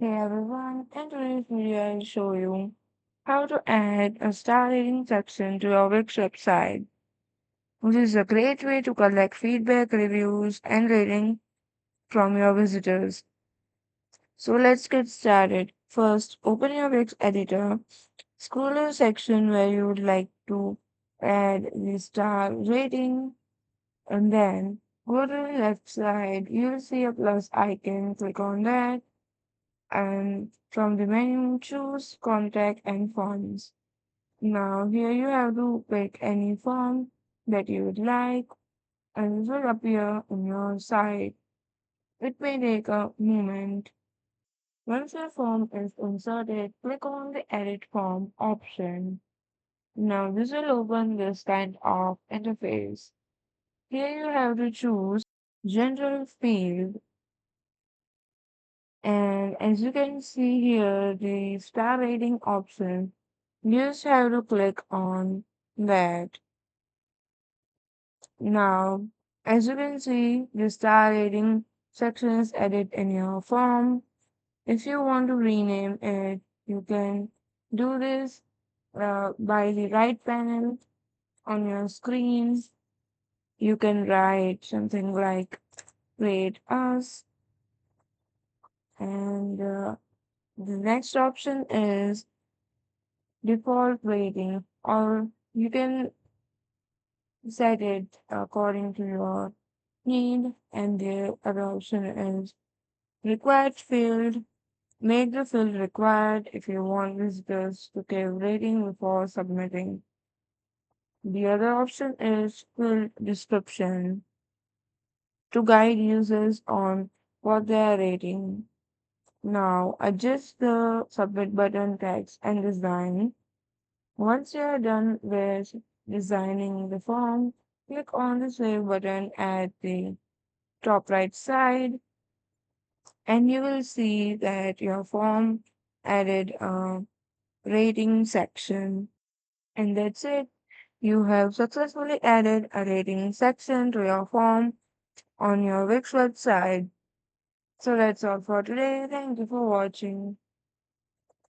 Hey everyone, in today's video I'll show you how to add a star rating section to your Wix website, which is a great way to collect feedback, reviews, and rating from your visitors. So let's get started. First, open your Wix editor, scroll to the section where you would like to add the star rating, and then go to the left side. You'll see a plus icon, click on that and from the menu choose contact and forms. Now here you have to pick any form that you would like and it will appear on your site. It may take a moment. Once your form is inserted, click on the edit form option. Now this will open this kind of interface. Here you have to choose general field and as you can see here the star rating option. You just have to click on that. Now, as you can see, the star rating section is added in your form. If you want to rename it, you can do this by the right panel on your screen. You can write something like rate us, and the next option is default rating, or you can set it according to your need, and the other option is required field. Make the field required if you want visitors to give rating before submitting. The other option is field description to guide users on what they are rating. Now adjust the submit button text and design. Once you are done with designing the form, click on the save button at the top right side and you will see that your form added a rating section. And that's it. You have successfully added a rating section to your form on your Wix website. So that's all for today. Thank you for watching.